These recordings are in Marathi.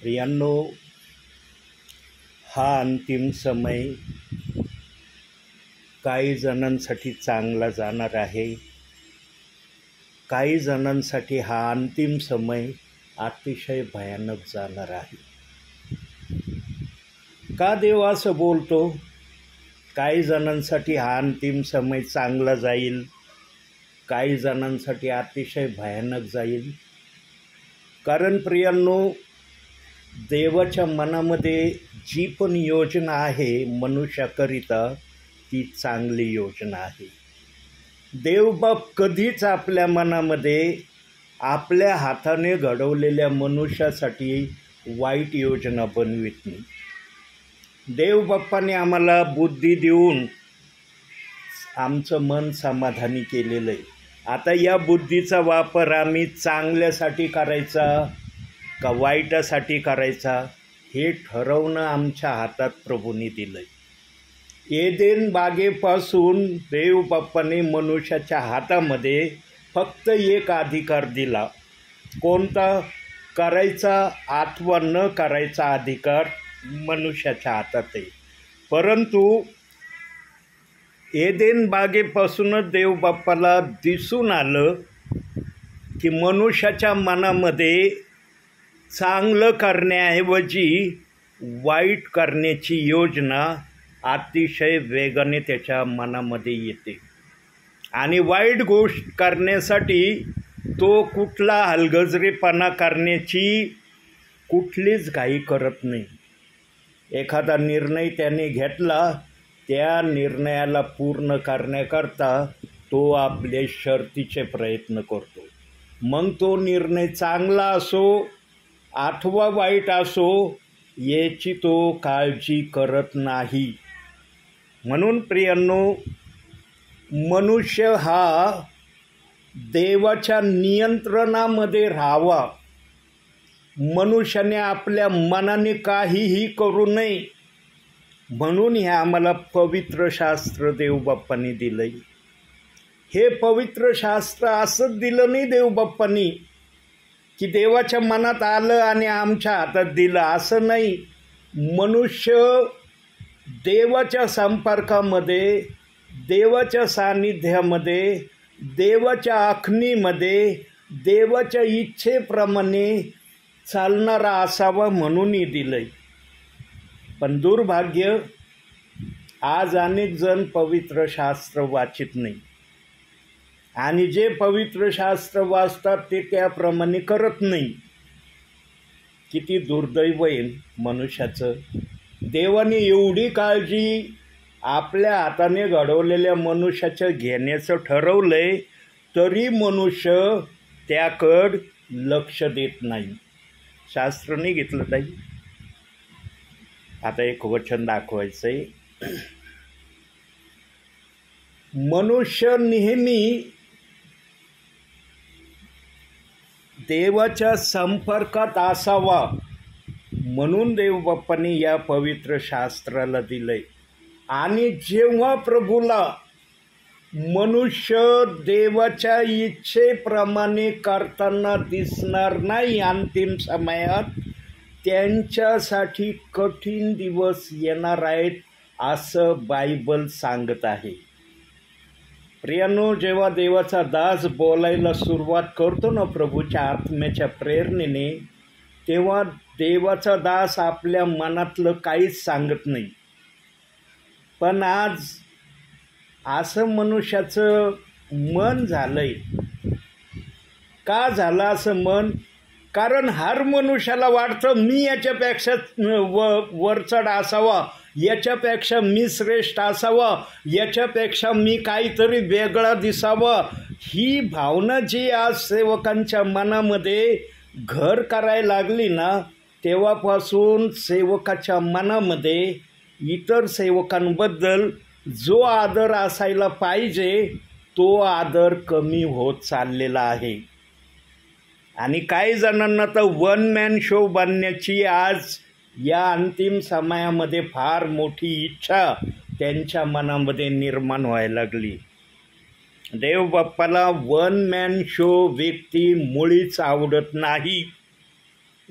प्रियांनो, हा अंतिम समय काही जणांसाठी चांगला जाणार आहे. काही जणांसाठी हा अंतिम समय अतिशय भयानक जाणार आहे. का देव असं बोलतो? काही जणांसाठी हा अंतिम समय चांगला जाईल, काही जणांसाठी अतिशय भयानक जाईल. कारण प्रियांनो, देवाच्या मनामध्ये जी पण योजना आहे मनुष्याकरिता ती चांगली योजना आहे. देवबाप कधीच आपल्या मनामध्ये आपल्या हाताने घडवलेल्या मनुष्यासाठी वाईट योजना बनवित नाही. देवबाप्पाने आम्हाला बुद्धी देऊन आमचं मन समाधानी केलेलं आहे. आता या बुद्धीचा वापर आम्ही चांगल्यासाठी करायचा का वाईटासाठी करायचा हे ठरवणं आमच्या हातात प्रभूंनी दिलं आहे. एदेन बागेपासून देवबाप्पाने मनुष्याच्या हातामध्ये फक्त एक अधिकार दिला. कोणता? करायचा अथवा न करायचा अधिकार मनुष्याच्या हातात आहे. परंतु एदेन बागेपासूनच देवबाप्पाला दिसून आलं की मनुष्याच्या मनामध्ये चांगलं करण्याऐवजी वाईट करण्याची योजना अतिशय वेगाने त्याच्या मनामध्ये येते. आणि वाईट गोष्ट करण्यासाठी तो कुठला हलगर्जीपणा करण्याची कुठलीच घाई करत नाही. एखादा निर्णय त्याने घेतला, त्या निर्णयाला पूर्ण करण्याकरता तो आपले शर्तीचे प्रयत्न करतो. मग तो निर्णय चांगला असो अथवा वाईट असो याची तो काळजी करत नाही. म्हणून प्रियांनो, मनुष्य हा देवाच्या नियंत्रणामध्ये राहावा. मनुष्याने आपल्या मनाने काहीही करू नये. म्हणून हे आम्हाला पवित्र शास्त्र देवबाप्पांनी दिलंय. हे पवित्र शास्त्र असंच दिलं नाही देवबाप्पांनी की देवाच्या मनात आलं आणि आमच्या हातात दिलं, असं नाही. मनुष्य देवाच्या संपर्कामध्ये, देवाच्या सान्निध्यामध्ये, देवाच्या आखणीमध्ये, देवाच्या इच्छेप्रमाणे चालणारा असावा म्हणूनही दिलंय. पण दुर्भाग्य, आज अनेक जण पवित्र शास्त्र वाचित नाही आणि जे पवित्र शास्त्र वाचतात ते त्याप्रमाणे करत नाही. किती दुर्दैव आहे मनुष्याचं. देवाने एवढी काळजी आपल्या हाताने घडवलेल्या मनुष्याचं घेण्याचं ठरवलंय, तरी मनुष्य त्याकडं लक्ष देत नाही. शास्त्राने घेतलं ताई. आता एक वचन दाखवायचं आहे. मनुष्य नेहमी देवाच्या संपर्कात असावा म्हणून देवबाप्पांनी या पवित्र शास्त्राला दिलंय. आणि जेव्हा प्रभूला मनुष्य देवाच्या इच्छेप्रमाणे करताना दिसणार नाही अंतिम समयात, त्यांच्यासाठी कठीण दिवस येणार आहेत असं बायबल सांगत आहे. प्रियांनो, जेव्हा देवाचा दास बोलायला सुरुवात करतो ना प्रभूच्या आत्म्याच्या प्रेरणेने, तेव्हा देवाचा दास आपल्या मनातलं काहीच सांगत नाही. पण आज असं मनुष्याचं मन झालंय. का झालं असं मन? कारण हर मनुष्याला वाटतं मी याच्यापेक्षा वरचढ असावा, याच्यापेक्षा मी श्रेष्ठ असावा, याच्यापेक्षा मी काहीतरी वेगळा दिसावा. ही भावना जी आज सेवकांच्या मनामध्ये घर करायला लागली ना, तेव्हापासून सेवकाच्या मनामध्ये इतर सेवकांबद्दल जो आदर असायला पाहिजे तो आदर कमी होत चाललेला आहे. आणि काही जणांना तर वन मॅन शो बनण्याची आज या अंतिम समयामध्ये फार मोठी इच्छा त्यांच्या मनामध्ये निर्माण व्हायला लागली. देवबाप्पाला वन मॅन शो व्यक्ती मुळीच आवडत नाही.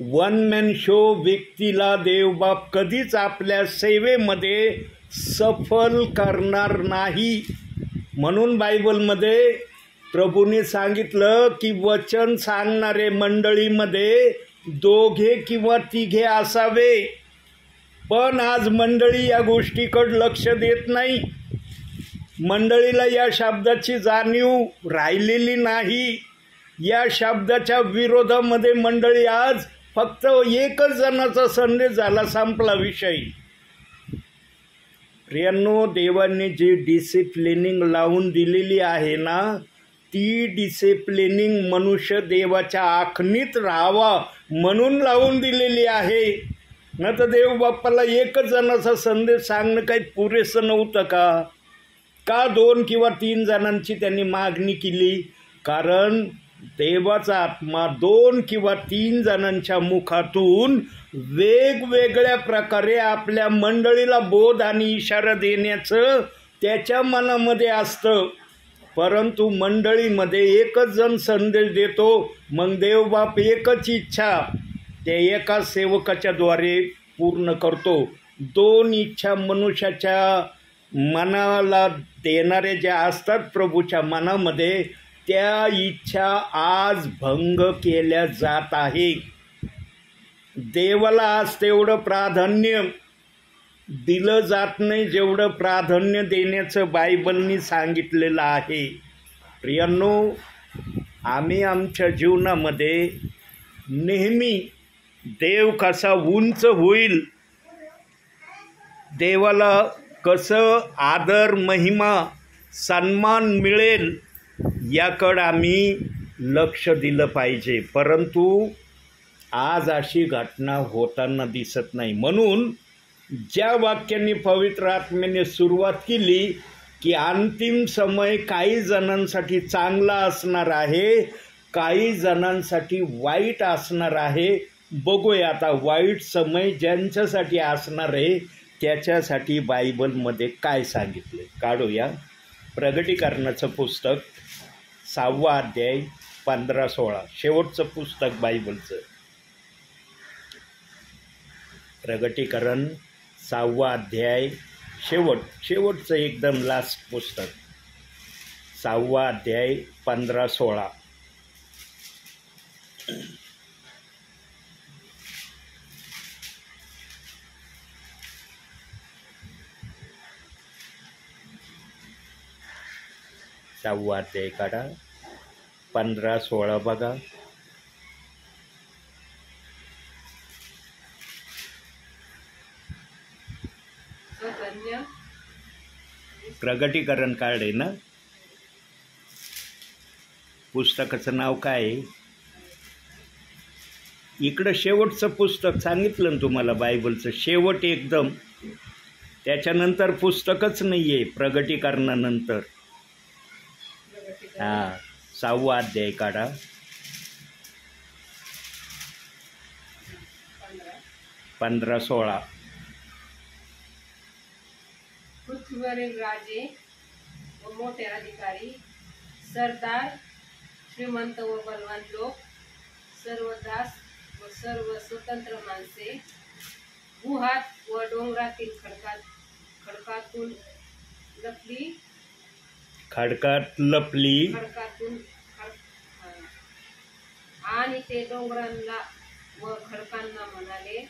वन मॅन शो व्यक्तीला देवबाप कधीच आपल्या सेवेमध्ये सफल करणार नाही. म्हणून बायबलमध्ये प्रभूने सांगितलं की वचन सांगणारे मंडळीमध्ये 2 किंवा 3 असावे. पण आज मंडळी या गोष्टीकडे लक्ष देत नाही. मंडळीला या शब्दाची जाणीव राहिलेली नाही. या शब्दाच्या विरोधामध्ये मंडळी आज फक्त एकच जणाचा संदेश झाला, संपला विषय. प्रियांनो, देवाने जी डिसिप्लिनिंग लावून दिलेली आहे ना, ती डिसिप्लिनिंग मनुष्य देवाच्या आखणीत राहावा म्हणून लावून दिलेली आहे. न तर देव बाप्पाला एकच जणाचा संदेश सांगणं काही पुरेसं नव्हतं का? का 2 किंवा 3 जणांची त्यांनी मागणी केली? कारण देवाचा आत्मा 2 किंवा 3 जणांच्या मुखातून वेगवेगळ्या प्रकारे आपल्या मंडळीला बोध आणि इशारा देण्याचं त्याच्या मनामध्ये असतं. परंतु मंडळीमध्ये एकच जण संदेश देतो. मग देवबाप एकच इच्छा त्या एका सेवकाच्या द्वारे पूर्ण करतो. 2 इच्छा मनुष्याच्या मनाला देणारे ज्या असतात प्रभूच्या मनामध्ये, त्या इच्छा आज भंग केल्या जात आहे. देवाला आज तेवढं प्राधान्य दिलं जात नाही जेवढं प्राधान्य देण्याचं बायबलनी सांगितलेलं आहे. प्रियांनो, आम्ही आमच्या जीवनामध्ये नेहमी देव कसा उंच होईल, देवाला कसं आदर, महिमा, सन्मान मिळेल याकडं आम्ही लक्ष दिलं पाहिजे. परंतु आज अशी घटना होताना दिसत नाही. म्हणून ज्या वाक्यांनी पवित्र आत्म्याने सुरुवात केली की अंतिम समय काही जणांसाठी चांगला असणार आहे, काही जणांसाठी वाईट असणार आहे. बघूया आता वाईट समय ज्यांच्यासाठी असणार आहे त्याच्यासाठी बायबलमध्ये काय सांगितले. काढूया प्रगटीकरणाचं पुस्तक 6वा अध्याय 15-16, शेवटचं पुस्तक बायबलचं. प्रगटीकरण 6वा अध्याय शेवटचं एकदम लास्ट पुस्तक, 6वा अध्याय 15-16. सहावा अध्याय काढा, 15-16 बघा. प्रगटीकरण कार्ड आहे ना, पुस्तकाचं नाव काय आहे? इकडं शेवटचं पुस्तक सांगितलं ना तुम्हाला बायबलचं, शेवट एकदम. त्याच्यानंतर पुस्तकच नाही आहे प्रगटीकरणानंतर. हां, 6वा अध्याय काढा, 15-16. पृथ्वीवरील राजे व मोठे अधिकारी, सरदार, श्रीमंत व बलवान लोक, सर्व दास व सर्व स्वतंत्र माणसे, गुहात व डोंगरातील खडकातून लपली आणि ते डोंगरांना व खडकांना म्हणाले,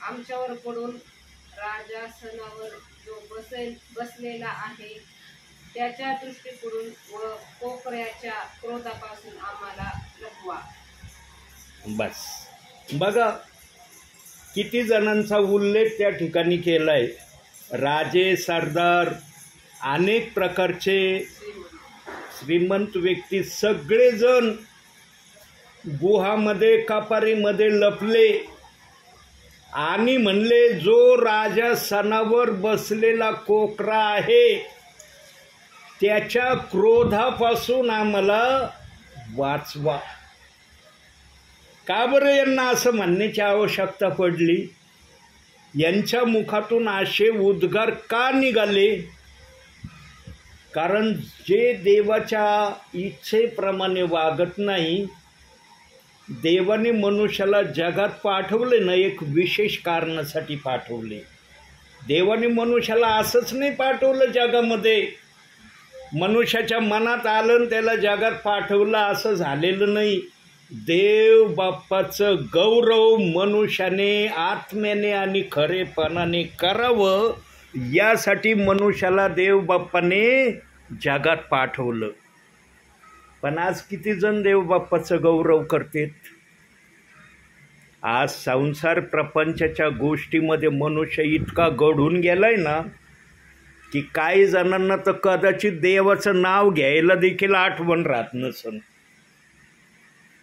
आमच्यावर पडून राजासनावर जो बसलेला आहे त्याच्या दृष्टीकडून व कोकऱ्याच्या क्रोधापासून आम्हाला लपवा. बस बघा किती जणांचा उल्लेख त्या ठिकाणी केलाय. राजे, सरदार, अनेक प्रकारचे श्रीमंत व्यक्ती सगळेजण गुहामध्ये, कपारीमध्ये लपले आणि म्हणले, जो राजा सणावर बसलेला कोकरा आहे त्याच्या क्रोधापासून आम्हाला वाचवा. का बरं यांना असं म्हणण्याची आवश्यकता पडली? यांच्या मुखातून असे उद्गार का निघाले? कारण जे देवाच्या इच्छेप्रमाणे वागत नाही, देवाने मनुष्याला जगात पाठवले ना, एक विशेष कारणासाठी पाठवले. देवाने मनुष्याला असंच नाही पाठवलं जगामध्ये. मनुष्याच्या मनात आलं त्याला जगात पाठवलं असं झालेलं नाही. देव बाप्पाचं गौरव मनुष्याने आत्म्याने आणि खरेपणाने करावं यासाठी मनुष्याला देव बाप्पाने जगात पाठवलं. पण आज किती जण देव बाप्पाचं गौरव करतात? आज संसार प्रपंचाच्या गोष्टीमध्ये मनुष्य इतका गढून गेलाय ना की काही जणांना तर कदाचित देवाचं नाव घ्यायला देखील आठवण राहत नसन.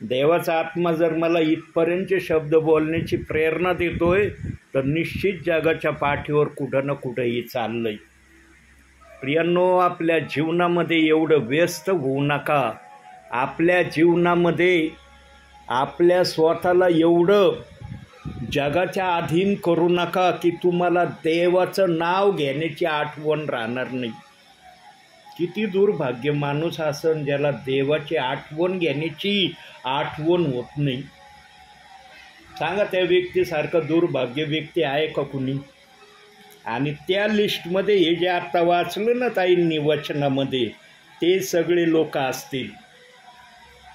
देवाचा आत्मा जर मला इथपर्यंतचे शब्द बोलण्याची प्रेरणा देतोय तर निश्चित जगाच्या पाठीवर कुठं ना कुठंही चाललंय. प्रियांनो, आपल्या जीवनामध्ये एवढं व्यस्त होऊ नका. आपल्या जीवनामध्ये आपल्या स्वतःला एवढं जगाच्या अधीन करू नका की तुम्हाला देवाचं नाव घेण्याची आठवण राहणार नाही. किती दुर्भाग्य माणूस असन ज्याला देवाची आठवण घेण्याची आठवण होत नाही. सांगा, त्या व्यक्तीसारखं दुर्भाग्य व्यक्ती आहे का कुणी? आणि त्या लिस्टमध्ये हे जे आत्ता वाचलं ना ताईंनी वचनामध्ये, ते सगळे लोक असतील.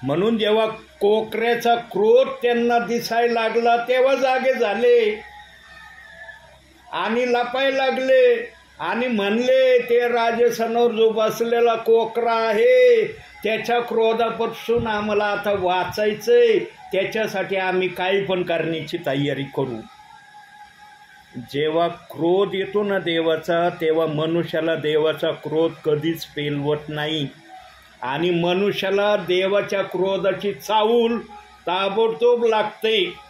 म्हणून जेव्हा कोकऱ्याचा क्रोध त्यांना दिसायला लागला तेव्हा जागे झाले आणि लपायला लागले आणि म्हणले, ते राजसनावर जो बसलेला कोकरा आहे त्याच्या क्रोधापासून आम्हाला आता वाचायचंय, त्याच्यासाठी आम्ही काही पण करण्याची तयारी करू. जेव्हा क्रोध येतो ना देवाचा, तेव्हा मनुष्याला देवाचा क्रोध कधीच पेलवत नाही. आणि मनुष्याला देवाच्या क्रोधाची चाहूल ताबडतोब लागते.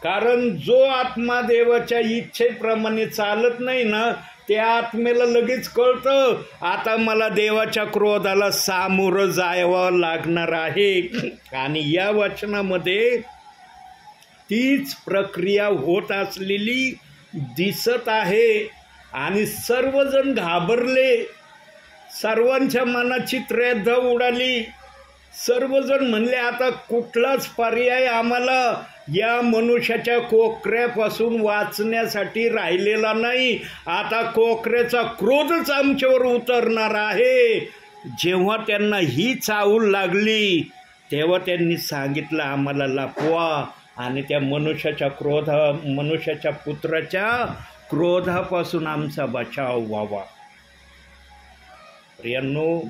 कारण जो आत्मा देवाच्या इच्छेप्रमाणे चालत नाही ना, त्या आत्मेला लगेच कळतं आता मला देवाच्या क्रोधाला सामोरं जावं लागणार आहे. आणि या वचनामध्ये तीच प्रक्रिया होत असलेली दिसत आहे. आणि सर्वजण घाबरले, सर्वांच्या मनाची त्रेधा उडाली. सर्वजण म्हणले, आता कुठलाच पर्याय आम्हाला या मनुष्याच्या कोकऱ्यापासून वाचण्यासाठी राहिलेला नाही. आता कोकऱ्याचा क्रोधच आमच्यावर उतरणार आहे. जेव्हा त्यांना ही चाहूल लागली तेव्हा त्यांनी सांगितलं, आम्हाला लपवा आणि त्या मनुष्याच्या पुत्राच्या क्रोधापासून आमचा बचाव व्हावा. प्रियांनो,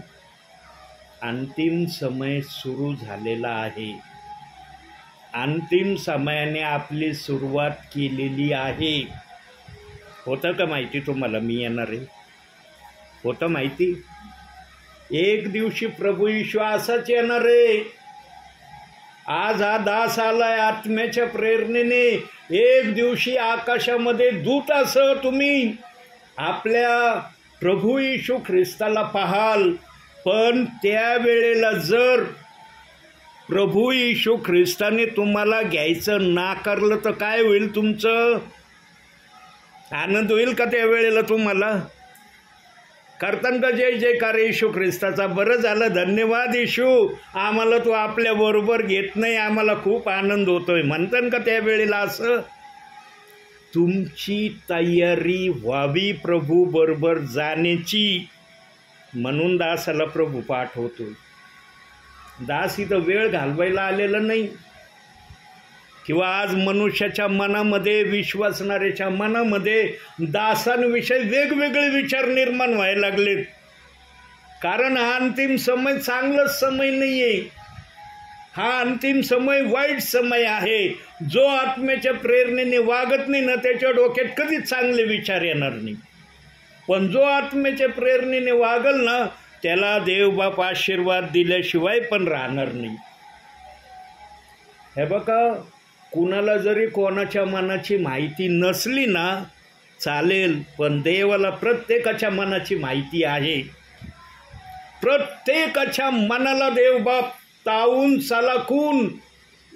अंतिम समय सुरू झालेला आहे. अंतिम समयाने आपली सुरुवात केलेली आहे. होतं का माहिती तुम्हाला मी येणार आहे? होतं माहिती? एक दिवशी प्रभू येशू असाच येणार आहे. आज हा दास आलाय आत्म्याच्या प्रेरणेने. एक दिवशी आकाशामध्ये दूत असं तुम्ही आपल्या प्रभू येशू ख्रिस्ताला पाहाल. पण त्यावेळेला जर प्रभू येशू ख्रिस्ताने तुम्हाला घ्यायचं नाकारलं तर काय होईल? तुमचं आनंद होईल का त्यावेळेला? तुम्हाला करतान का जय जयकार येशू ख्रिस्ताचा? बरं झालं, धन्यवाद येशू, आम्हाला तू आपल्या बरोबर घेत नाही, आम्हाला खूप आनंद होतोय म्हणतान का त्यावेळेला? असं तुमची तयारी व्हावी प्रभू बरोबर जाण्याची. म्हणून दासाला प्रभू पाठवतो. दास इथं वेळ घालवायला आलेला नाही. किंवा आज मनुष्याच्या मनामध्ये, विश्वासणाऱ्याच्या मनामध्ये दासांविषयी वेगवेगळे विचार निर्माण व्हायला लागलेत. कारण हा अंतिम समय चांगलाच समय नाही आहे. हा अंतिम समय वाईट समय आहे. जो आत्म्याच्या प्रेरणेने वागत नाही ना, त्याच्या डोक्यात कधीच चांगले विचार येणार नाही. पण जो आत्म्याच्या प्रेरणेने वागल ना, त्याला देवबाप आशीर्वाद दिल्याशिवाय पण राहणार नाही. हे बघा, कुणाला जरी कोणाच्या मनाची माहिती नसली ना चालेल, पण देवाला प्रत्येकाच्या मनाची माहिती आहे. प्रत्येकाच्या मनाला देवबाप तावून सलाखून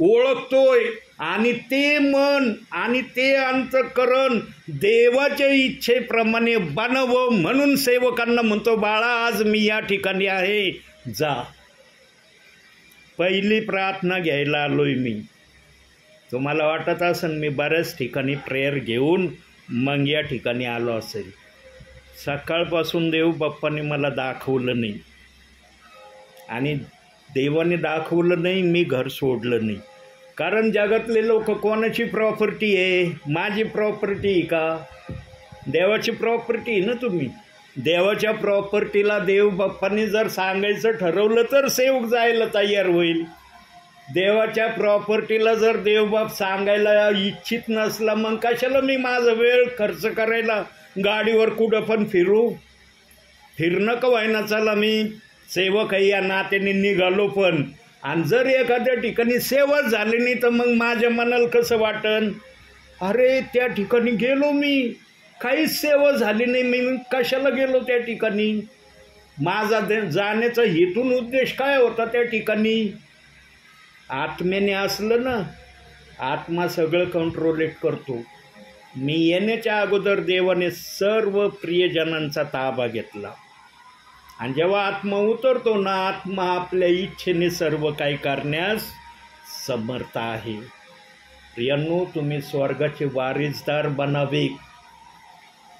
ओळखतोय. आणि ते मन आणि ते अंतःकरण देवाच्या इच्छेप्रमाणे बनवं. म्हणून सेवकांना म्हणतो, बाळा आज मी या ठिकाणी आहे, जा. पहिली प्रार्थना घ्यायला आलोय मी. तुम्हाला वाटत असेल मी बऱ्याच ठिकाणी प्रेयर घेऊन मग या ठिकाणी आलो असेल. सकाळपासून देव बाप्पाने मला दाखवलं नाही आणि देवाने दाखवलं नाही, मी घर सोडलं नाही. कारण जगातले लोक कोणाची प्रॉपर्टी आहे? माझी प्रॉपर्टी आहे का? देवाची प्रॉपर्टी आहे ना तुम्ही. देवाच्या प्रॉपर्टीला देव बाप्पाने जर सांगायचं ठरवलं तर सेवक जायला तयार होईल. देवाच्या प्रॉपर्टीला जर देवबाप सांगायला इच्छित नसला मग कशाला मी माझा वेळ खर्च करायला गाडीवर कुठं पण फिरणं का व्हायना. चला मी सेवक आहे या नात्याने निघालो, पण आणि जर एखाद्या ठिकाणी सेवा झाली नाही तर मग माझ्या मनाला कसं वाटन? अरे त्या ठिकाणी गेलो मी, काहीच सेवा झाली नाही, मी कशाला गेलो त्या ठिकाणी? माझा जाण्याचा हेतून उद्देश काय होता त्या ठिकाणी? आत्म्याने असलं ना, आत्मा सगळं कंट्रोलेट करतो. मी येण्याच्या अगोदर देवाने सर्व प्रियजनांचा ताबा घेतला आणि जेव्हा आत्मा उतरतो ना, आत्मा आपल्या इच्छेने सर्व काही करण्यास समर्थ आहे. प्रियांनो, तुम्ही स्वर्गाचे वारिसदार बनावे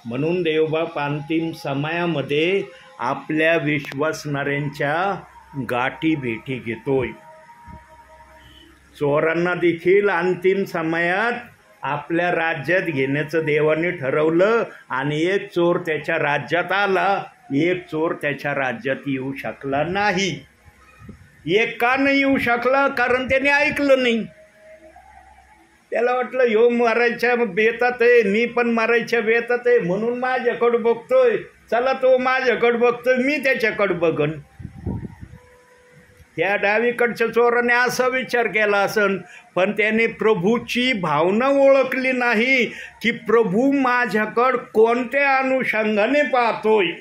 म्हणून देवबाप अंतिम समयामध्ये आपल्या विश्वासणाऱ्यांच्या गाठी भेटी घेतोय. चोरांना देखील अंतिम समयात आपल्या राज्यात घेण्याचं देवाने ठरवलं आणि एक चोर त्याच्या राज्यात आला, एक चोर त्याच्या राज्यात येऊ शकला नाही. एक का नाही येऊ शकला? कारण त्याने ऐकलं नाही. त्याला वाटलं ह्यो मारायच्या बेतात आहे, मी पण मारायच्या बेतात आहे, म्हणून माझ्याकडं बघतोय. चला तो माझ्याकडं बघतोय, मी त्याच्याकडं बघन. त्या डावीकडच्या चोराने असा विचार केला असन, पण त्याने प्रभूची भावना ओळखली नाही की प्रभू माझ्याकडं कोणत्या अनुषंगाने पाहतोय.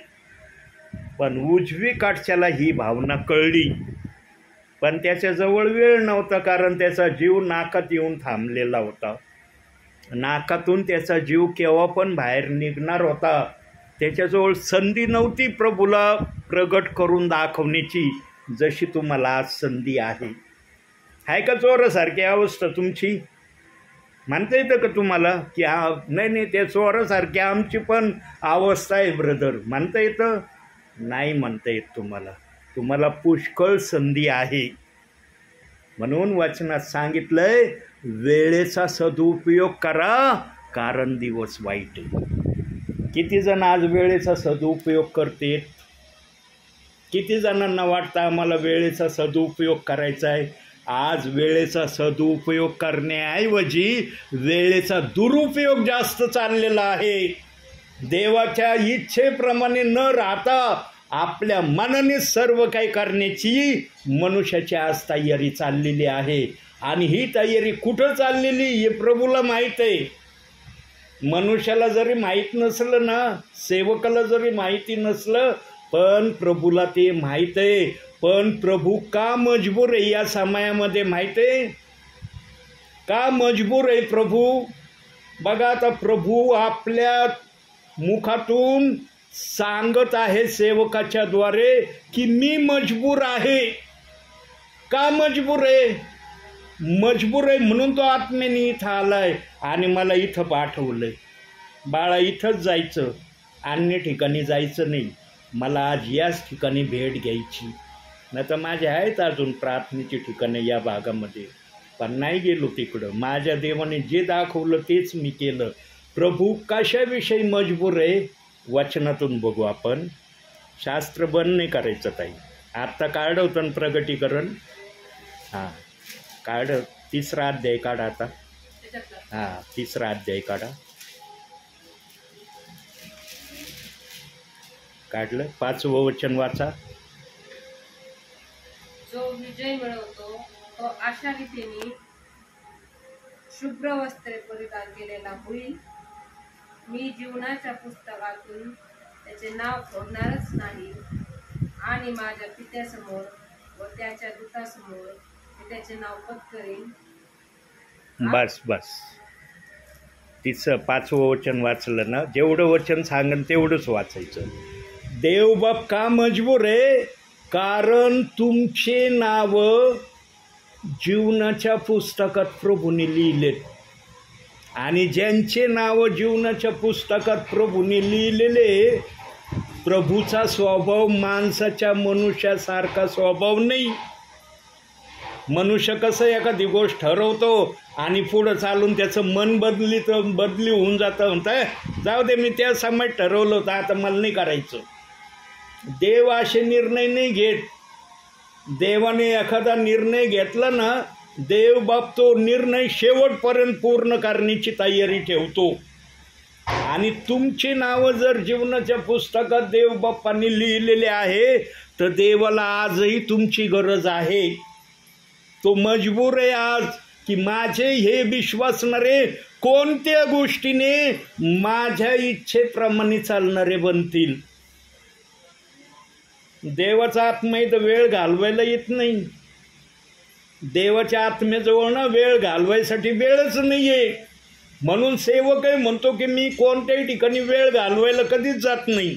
पण उजवी काठच्याला ही भावना कळली, पण त्याच्याजवळ वेळ नव्हता, कारण त्याचा जीव नाकात येऊन थांबलेला होता. नाकातून त्याचा जीव केव्हा पण बाहेर निघणार होता. त्याच्याजवळ संधी नव्हती प्रभूला प्रगट करून दाखवण्याची, जशी तुम्हाला आज संधी आहे. का चोरासारखी अवस्था तुमची? म्हणता येतं का तुम्हाला की नाही त्या चोरासारखी आमची पण अवस्था आहे ब्रदर? म्हणता येतं? नाही म्हणता येत तुम्हाला. तुम्हाला पुष्कळ संधी आहे. म्हणून वचनात सांगितलंय, वेळेचा सदुपयोग करा, कारण दिवस वाईट आहे. किती जण आज वेळेचा सदुपयोग करतात? किती जणांना वाटतं आम्हाला वेळेचा सदुपयोग करायचा आहे? आज वेळेचा सदुपयोग करण्याऐवजी वेळेचा दुरुपयोग जास्त चाललेला आहे. देवाच्या इच्छेप्रमाणे न राहता आपल्या मनाने सर्व काही करण्याची मनुष्याची आज तयारी चाललेली आहे. आणि ही तयारी कुठं चाललेली हे प्रभूला माहीत आहे. मनुष्याला जरी माहीत नसलं ना, सेवकाला जरी माहिती नसलं, पण प्रभूला ते माहीत आहे. पण प्रभू का मजबूर आहे या समयामध्ये माहीत आहे? का मजबूर आहे प्रभू? बघा आता प्रभू आपल्या मुखातून सांगत आहे सेवकाच्या द्वारे की मी मजबूर आहे. का मजबूर आहे? मजबूर आहे म्हणून तो आत्म्याने इथं आलाय आणि मला इथं पाठवलंय. बाळा इथंच जायचं, अन्य ठिकाणी जायचं नाही. मला आज याच ठिकाणी भेट घ्यायची. नाही तर माझ्या आहेत अजून प्रार्थनेची ठिकाणं या भागामध्ये, पण नाही गेलो तिकडं. माझ्या देवाने जे दाखवलं तेच मी केलं. प्रभू कशाविषयी मजबूर आहे? वचनातून बघू आपण. शास्त्र बंद नाही करायचं ताई. आत्ता काढ होतं ना प्रगटीकरण. हां काढ, 3रा अध्याय काढा आता. हां 3रा अध्याय काढा. काढलं? 5वं वचन वाचा. जो विजय मिळवतो तो अशा रीतीने शुभ्र वस्त्रे परिधान केलेला होईल. मी जीवनाच्या पुस्तकातून त्याचे नाव खोडणारच नाही आणि माझ्या पित्यासमोर व त्याच्या दूतासमोर मी त्याचे नाव पत्करेन. बस बस. 5वं वचन वाचलं ना? जेवढं वचन सांगन तेवढंच वाचायचं. देवबाप का मजबूर आहे? कारण तुमचे नाव जीवनाच्या पुस्तकात प्रभूने लिहिलेत आणि ज्यांचे नाव जीवनाच्या पुस्तकात प्रभूने लिहिलेले, प्रभूचा स्वभाव माणसाच्या मनुष्यासारखा स्वभाव नाही. मनुष्य कसं एखादी गोष्ट ठरवतो आणि पुढं चालून त्याचं मन बदली होऊन जातं, म्हणतं जाऊ दे मी त्या समय ठरवलं होतं आता मला नाही करायचं. देव असे निर्णय नाही घेत. देवाने एखादा निर्णय घेतला ना, देव बाप तो निर्णय शेवटपर्यंत पूर्ण करण्याची तयारी ठेवतो. आणि तुमची नावं जर जीवनाच्या पुस्तकात देव बाप्पांनी लिहिलेले आहे तर देवाला आजही तुमची गरज आहे. तो मजबूर आहे आज की माझे हे विश्वासणारे कोणत्या गोष्टीने माझ्या इच्छेप्रमाणे चालणारे बनतील. देवाचा आत्म्यात वेळ घालवायला येत नाही. देवाच्या आत्म्याजवळ ना वेळ घालवायसाठी वेळच नाही आहे. म्हणून सेवकही म्हणतो की मी कोणत्याही ठिकाणी वेळ घालवायला कधीच जात नाही,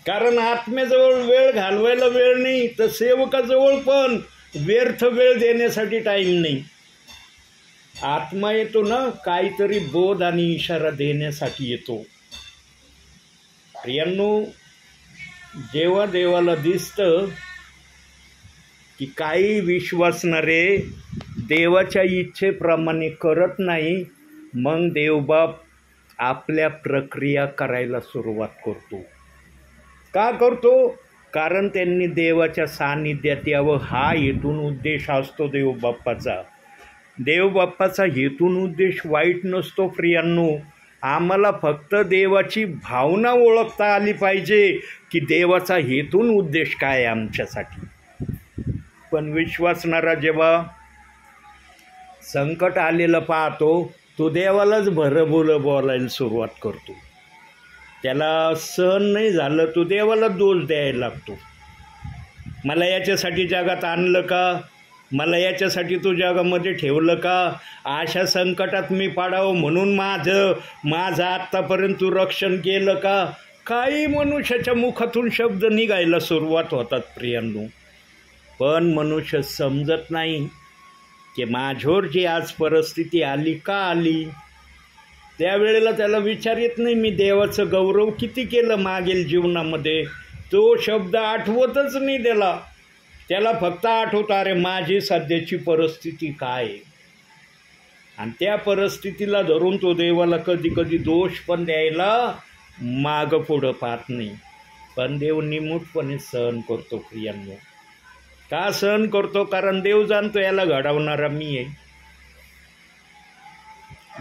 कारण आत्म्याजवळ वेळ घालवायला वेळ नाही तर सेवकाजवळ पण व्यर्थ वेळ देण्यासाठी टाईम नाही. आत्मा येतो ना काहीतरी बोध आणि इशारा देण्यासाठी येतो. प्रियांनो, जेव्हा देवाला दिसतं की काही विश्वासणारे देवाच्या इच्छेप्रमाणे करत नाही, मग देवबाप आपल्या प्रक्रिया करायला सुरुवात करतो. का करतो? कारण त्यांनी देवाच्या सान्निध्यात यावं हा हेतून उद्देश असतो देवबाप्पाचा. देवबाप्पाचा हेतून उद्देश वाईट नसतो प्रियांनो. आम्हाला फक्त देवाची भावना ओळखता आली पाहिजे की देवाचा हेतून उद्देश काय आहे आमच्यासाठी. पण विश्वासणारा जेव्हा संकट आलेलं पाहतो तो देवालाच बोलायला सुरुवात करतो. त्याला सहन नाही झालं तो देवाला दोष द्यायला लागतो. मला याच्यासाठी जगात आणलं का? मला याच्यासाठी तू जगामध्ये ठेवलं का? अशा संकटात मी पाडावं म्हणून माझं आत्तापर्यंत तू रक्षण केलं का? काही मनुष्याच्या मुखातून शब्द निघायला सुरुवात होतात प्रियांनो. पण मनुष्य समजत नाही की माझ्यावर जी आज परिस्थिती आली का आली. त्यावेळेला त्याला विचार येत नाही मी देवाचं गौरव किती केलं मागील जीवनामध्ये. तो शब्द आठवतच नाही त्याला फक्त आठवतं अरे माझी सध्याची परिस्थिती काय. आणि त्या परिस्थितीला धरून तो देवाला कधी कधी दोष पण द्यायला मागं पुढं पाहत नाही. पण देव निमूटपणे सहन करतो प्रियांनो. का सहन करतो? कारण देव जाणतो याला घडवणारा मी आहे.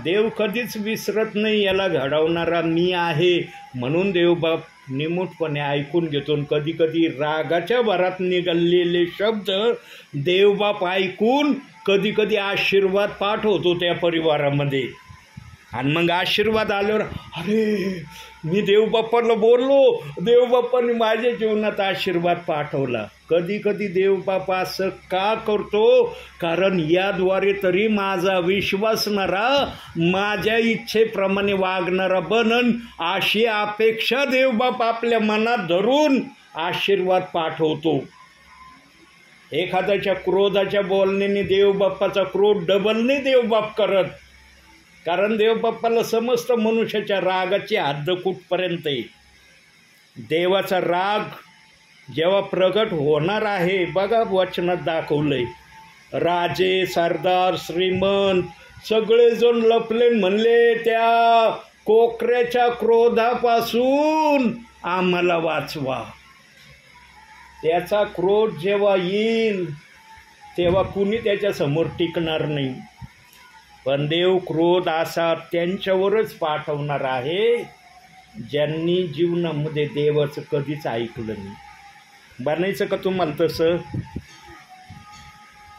देव कधीच विसरत नाही याला घडवणारा मी आहे. म्हणून देवबाप निमूटपणे ऐकून घेतो. कधी कधी रागाच्या भरात निघालेले शब्द देवबाप ऐकून कधी कधी आशीर्वाद पाठवतो त्या परिवारामध्ये. आणि मग आशीर्वाद आल्यावर अरे मी देवबाप्पाला बोललो, देवबाप्पाने माझ्या जीवनात आशीर्वाद पाठवला. कधी कधी देवबाप असं का करतो? कारण याद्वारे तरी माझा विश्वासणारा माझ्या इच्छेप्रमाणे वागणारा बनन अशी अपेक्षा देवबाप आपल्या मनात धरून आशीर्वाद पाठवतो. एखाद्याच्या क्रोधाच्या बोलण्याने देवबाप्पाचा क्रोध डबल नाही देवबाप करत. कारण देवबाप्पाला समजतं मनुष्याच्या रागाची हद्द कुठपर्यंत आहे. देवाचा राग जेव्हा प्रगट होणार आहे बघा वचनात दाखवलंय. राजे सरदार श्रीमंत सगळेजण लपले म्हणले त्या कोकऱ्याच्या क्रोधापासून आम्हाला वाचवा. त्याचा क्रोध जेव्हा येईल तेव्हा कुणी त्याच्यासमोर टिकणार नाही. पण देव क्रोध असा त्यांच्यावरच पाठवणार आहे ज्यांनी जीवनामध्ये देवाचं कधीच ऐकलं नाही. बनायचं का तुम्हाला तसं?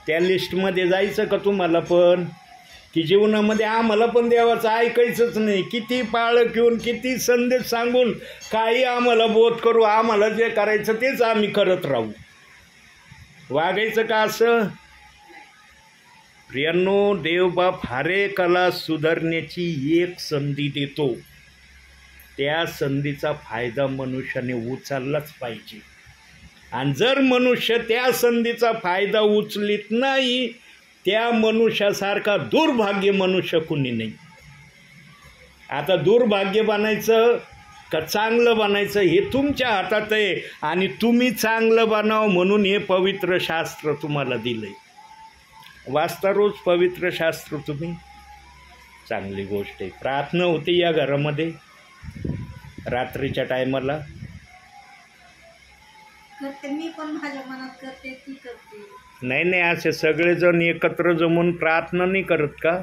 त्या लिस्टमध्ये जायचं का तुम्हाला पण? की जीवनामध्ये आम्हाला पण देवाचं ऐकायचंच नाही. किती पाळं घेऊन किती संदेश सांगून काही आम्हाला बोध करू, आम्हाला जे करायचं तेच आम्ही करत राहू. वागायचं का असं? प्रियांनो, देवबाप हरेकाला सुधारण्याची एक संधी देतो. त्या संधीचा फायदा मनुष्याने उचललाच पाहिजे. आणि जर मनुष्य त्या संधीचा फायदा उचलीत नाही, त्या मनुष्यासारखा दुर्भाग्य मनुष्य कुणी नाही. आता दुर्भाग्य बनायचं का चांगलं बनायचं हे तुमच्या हातात आहे, आणि तुम्ही चांगलं बनाव म्हणून हे पवित्र शास्त्र तुम्हाला दिलंय. वाचता रोज पवित्र शास्त्र तुम्ही, चांगली गोष्ट आहे. प्रार्थना होती या घरामध्ये रात्रीच्या टायमाला? करते मी, पण माझ्या मनात करते ती करते. नाही, असे सगळेजण एकत्र जमून प्रार्थना नाही करत का?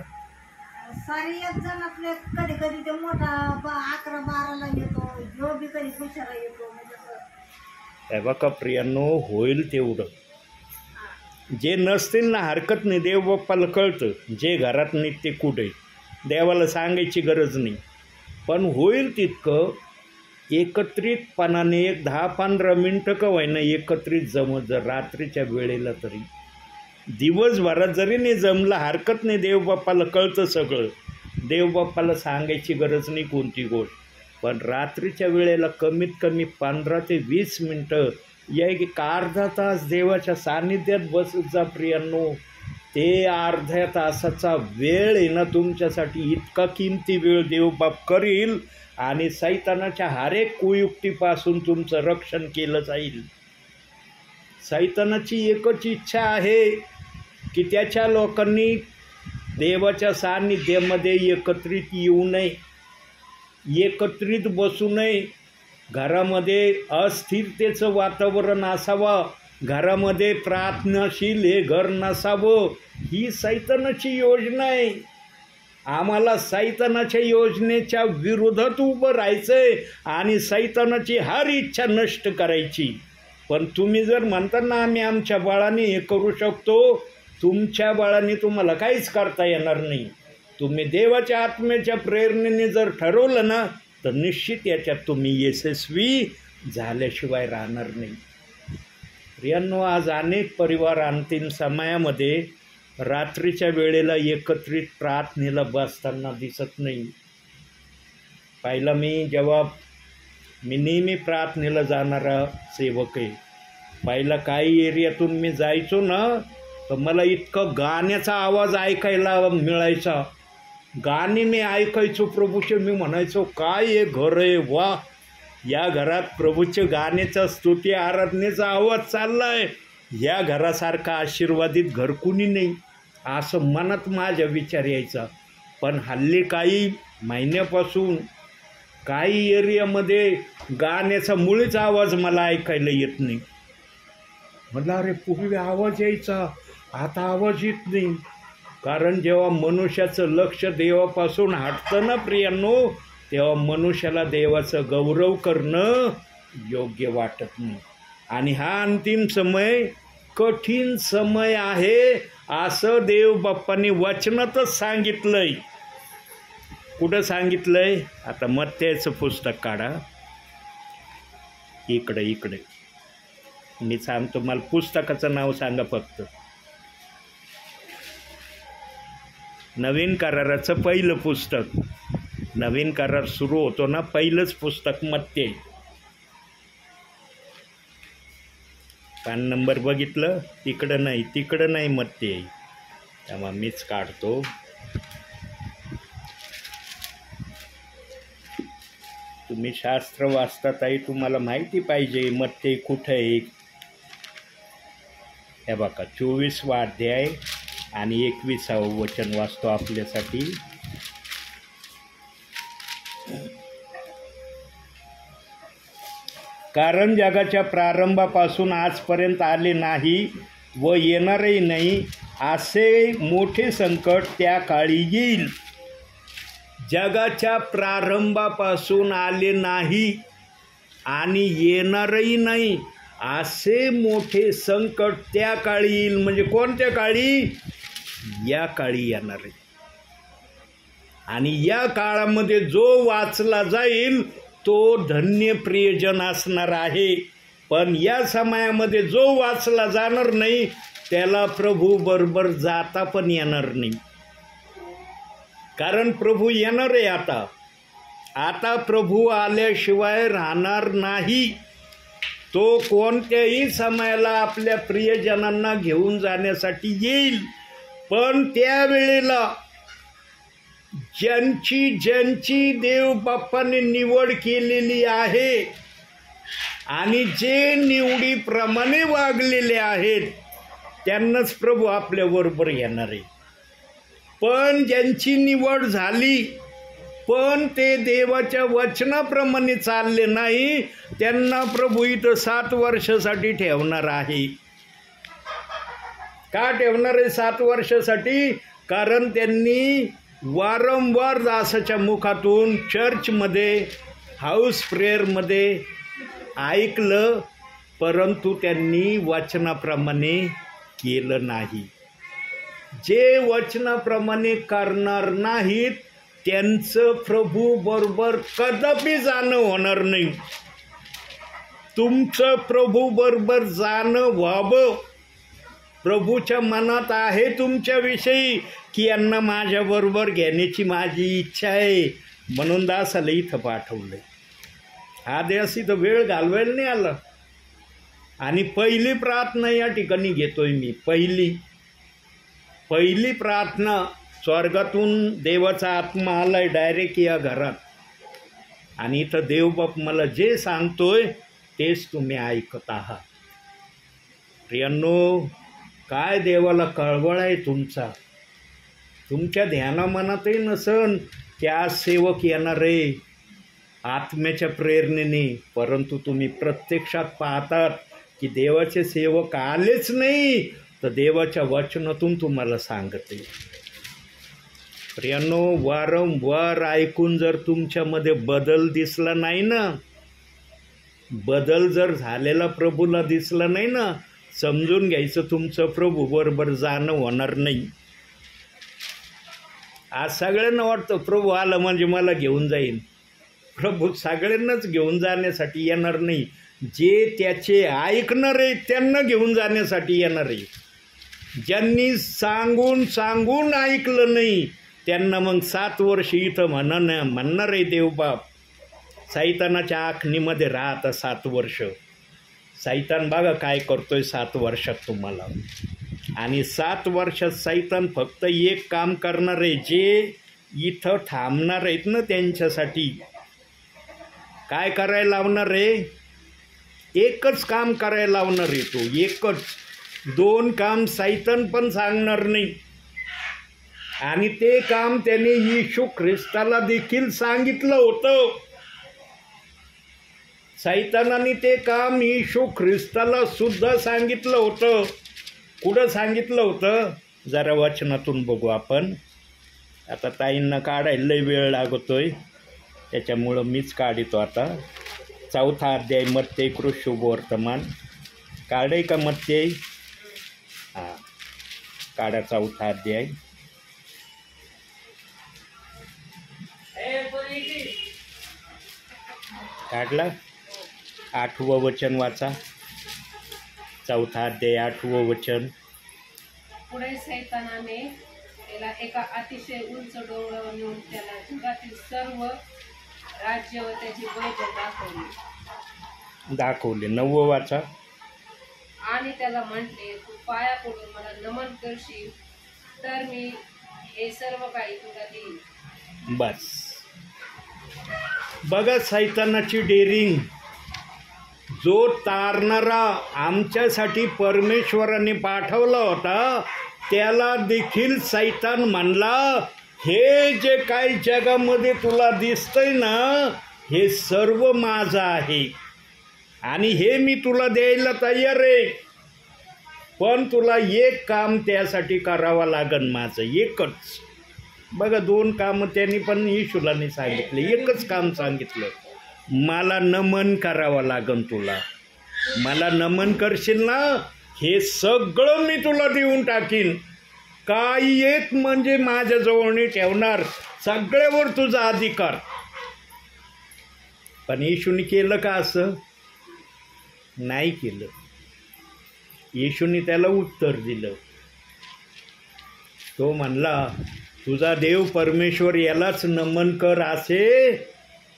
सारे एक जण आपले कधी कधी ते मोठा 11-12ला येतो, जो बी कधी खुशाला येतो. म्हणजे हे बघा प्रियांनो, होईल तेवढं. जे नसतील ना हरकत नाही, देव बाप्पाला कळतं. जे घरात नाही ते कुठे, देवाला सांगायची गरज नाही. पण होईल तितकं एकत्रितपणाने 10-15 मिनटं का होईना एकत्रित जमत, जर रात्रीच्या वेळेला तरी, दिवसभरात जरी नाही जमलं हरकत नाही. देवबाप्पाला कळतं सगळं, देवबाप्पाला सांगायची गरज नाही कोणती गोष्ट. पण रात्रीच्या वेळेला कमीत कमी 15 ते 20 मिनटं या एक अर्धा तास देवाच्या सान्निध्यात बसत जा प्रियांनो. ते अर्ध्या तासाचा वेळ आहे ना तुमच्यासाठी इतका किमती वेळ देवबाप करील, आणि सैतानाच्या हर एक कुयुक्तीपासून तुमचं रक्षण केलं जाईल. सैतानाची एकच इच्छा आहे की त्याच्या लोकांनी देवाच्या सान्निध्यामध्ये एकत्रित येऊ नये, एकत्रित बसू नये. घरामध्ये अस्थिरतेचं वातावरण असावं, घरामध्ये प्रार्थनाशील हे घर नसावं, ही सैतानाची योजना आहे. आम्हाला सैतानाच्या योजनेच्या विरोधात उभं राहायचंय आणि सैतानाची हर इच्छा नष्ट करायची. पण तुम्ही जर म्हणता ना आम्ही आमच्या बाळाने हे करू शकतो, तुमच्या बाळाने तुम्हाला काहीच करता येणार नाही. तुम्ही देवाच्या आत्म्याच्या प्रेरणेने जर ठरवलं ना तर निश्चित याच्यात तुम्ही यशस्वी झाल्याशिवाय राहणार नाही. प्रियांनो, आज अनेक परिवार अंतिम समयामध्ये रात्रीच्या वेळेला एकत्रित प्रार्थनेला बसताना दिसत नाही. पहिला जेव्हा मी नेहमी प्रार्थनेला जाणारा सेवक आहे, पहिला काही एरियातून मी जायचो ना तर मला इतकं गाण्याचा आवाज ऐकायला मिळायचा. गाणे मी ऐकायचो प्रभूचे, मी म्हणायचो काय हे घर आहे, वा, या घरात प्रभूचे गाण्याचा स्तुती आराधनेचा आवाज चालला आहे, या घरासारखा आशीर्वादित घर कुणी नाही, असं मनात माझ्या विचार यायचा. पण हल्ली काही महिन्यापासून काही एरियामध्ये गाण्याचा मुळीच आवाज मला ऐकायला येत नाही. म्हटलं अरे पूर्वी आवाज यायचा, आता आवाज येत नाही. कारण जेव्हा मनुष्याचं लक्ष देवापासून हटतं ना प्रियांनो, तेव्हा मनुष्याला देवाचं गौरव करणं योग्य वाटत नाही. आणि हा अंतिम समय कठीण समय आहे असं देव बाप्पांनी वचनातच सांगितलंय. कुठं सांगितलंय? आता मत्तेचं पुस्तक काढा, इकडे मी सांगतो, मला पुस्तकाचं नाव सांगा फक्त. नवीन कराराचं पहिलं पुस्तक, नवीन करार सुरू होतो ना, पहिलंच पुस्तक मत्ते. पान नंबर बघितलं? तिकडं नाही मत्ते, तेव्हा मीच काढतो. तुम्ही शास्त्र वाचतात आहे, तुम्हाला माहिती पाहिजे मत्ते कुठं आहे. हे बघा 24वा अध्याय आणि 21वे वचन वाचतो आपल्यासाठी. कारण जगाच्या प्रारंभापासून आजपर्यंत आले नाही व येणारही नाही असे मोठे संकट त्या काळी येईल. जगाच्या प्रारंभापासून आले नाही आणि येणारही नाही असे मोठे संकट त्या काळी येईल. म्हणजे कोणत्या काळी? या काळी येणार आहे. आणि या काळामध्ये जो वाचला जाईल तो धन्य प्रियजन असणार आहे. पण या समयामध्ये जो वाचला जाणार नाही त्याला प्रभू बरोबर जाता पण येणार नाही. कारण प्रभू येणार आहे. आता प्रभू आल्याशिवाय राहणार नाही. तो कोणत्याही समयाला आपल्या प्रियजनांना घेऊन जाण्यासाठी येईल, पण त्यावेळेला ज्यांची देव बाप्पाने निवड केलेली आहे आणि जे निवडीप्रमाणे वागलेले आहेत त्यांनाच प्रभू आपल्याबरोबर येणार आहे. पण ज्यांची निवड झाली पण ते देवाच्या वचनाप्रमाणे चालले नाही, त्यांना प्रभू इथं 7 वर्षासाठी ठेवणार आहे. का ठेवणार आहे 7 वर्षासाठी? कारण त्यांनी वारंवार दासाच्या मुखातून चर्चमध्ये, हाऊस प्रेयरमध्ये ऐकलं, परंतु त्यांनी वचनाप्रमाणे केलं नाही. जे वचनाप्रमाणे करणार नाहीत त्यांचं प्रभू बरोबर कदापि जाणं होणार नाही. तुमचं प्रभू बरोबर जाणं व्हावं. प्रभूच्या मनात आहे तुमच्याविषयी की यांना माझ्याबरोबर घेण्याची माझी इच्छा आहे, म्हणून दासाला इथं पाठवलं. हा दिवस इथं वेळ घालवायला नाही आला. आणि पहिली प्रार्थना या ठिकाणी घेतोय मी. पहिली प्रार्थना, स्वर्गातून देवाचा आत्मा आलाय डायरेक्ट या घरात, आणि इथं देवबाप मला जे सांगतोय तेच तुम्ही ऐकत आहात. प्रियांनो, काय देवाला कळवळ आहे तुमचा. तुमच्या ध्यानामनातही नसन की आज सेवक येणार आहे आत्म्याच्या प्रेरणेने, परंतु तुम्ही प्रत्यक्षात पाहतात की देवाचे सेवक आलेच नाही, तर देवाच्या वचनातून तुम्हाला सांगते. प्रियांनो, वारंवार ऐकून जर तुमच्यामध्ये बदल दिसला नाही ना, बदल जर झालेला प्रभूला दिसला नाही ना, समजून घ्यायचं तुमचं प्रभू बरोबर जाणं होणार नाही. आज सगळ्यांना वाटतं प्रभू आलं म्हणजे मला घेऊन जाईल. प्रभू सगळ्यांनाच घेऊन जाण्यासाठी येणार नाही. जे त्याचे ऐकणार आहे त्यांना घेऊन जाण्यासाठी येणार आहे. ज्यांनी सांगून ऐकलं नाही त्यांना मग 7 वर्ष इथं म्हणणार आहे देवबाप. सैतानाच्या आखणीमध्ये राहता 7 वर्ष. सैतान बघा काय करतोय 7 वर्षात तुम्हाला. आणि 7 वर्षात सैतान फक्त एक काम करणार आहे, जे इथं थांबणार आहेत ना त्यांच्यासाठी. काय करायला लावणार आहे? एकच काम करायला लावणार आहे तो, एकच. 2 काम सैतान पण सांगणार नाही. आणि ते काम त्याने येशू ख्रिस्ताला देखील सांगितलं होतं. सैतानाने ते काम येशू ख्रिस्ताला सुद्धा सांगितलं होतं. कुठं सांगितलं होतं? जरा वचनातून बघू आपण. आता ताईंना काढायला लय वेळ लागतोय, त्याच्यामुळं मीच काढितो आता. 4था अध्याय मत्तेय कृत शुभवर्तमान. काढाय का मत्तेय? हां, काढा 4था अध्याय. काढला? 8वं वचन वाचा. 4था अध्याय 8वं वचन. पुढे सैतानाने त्याला एका अतिशय उंच डोंगरावर नेऊन त्याला जगातील सर्व राज्य व त्याची वैभव दाखवले. 9वं वाचा. आणि त्याला म्हटले, तू पाया पडून मला नमन करशील तर मी हे सर्व काही तुला देईन. बस बघा सैतानाची डेअरिंग. जो तारणारा आमच्यासाठी परमेश्वराने पाठवला होता त्याला देखील सैतान म्हणला, हे जे काही जगामध्ये तुला दिसतंय ना, हे सर्व माझं आहे आणि हे मी तुला द्यायला तयार आहे, पण तुला एक काम त्यासाठी करावं लागन माझं, एकच. बघा 2 कामं त्यांनी पण येशूला नाही सांगितले, एकच काम सांगितलं. मला नमन करावं लागन तुला. मला नमन करशील ना, हे सगळं मी तुला देऊन टाकीन. काही एक म्हणजे माझ्याजवळ नाही ठेवणार, सगळ्यावर तुझा अधिकार. पण येशूने केलं का असं? नाही केलं. येशूने त्याला उत्तर दिलं. तो म्हणला, तुझा देव परमेश्वर यालाच नमन कर असे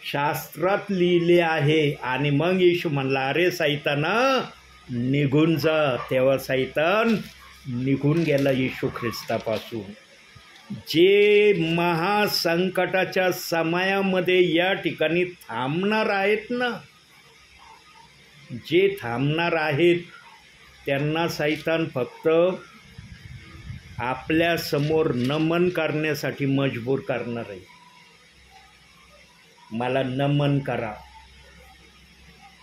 शास्त्रात लिहिले आहे. आणि मग येशू म्हणला, अरे सैताना निघून जा. तेव्हा सैतान निघून गेला येशू ख्रिस्तापासून. जे महासंकटाच्या समयामध्ये या ठिकाणी थांबणार आहेत ना, जे थांबणार आहेत त्यांना सैतान फक्त आपल्या समोर नमन करण्यासाठी मजबूर करणार आहे. मला नमन करा.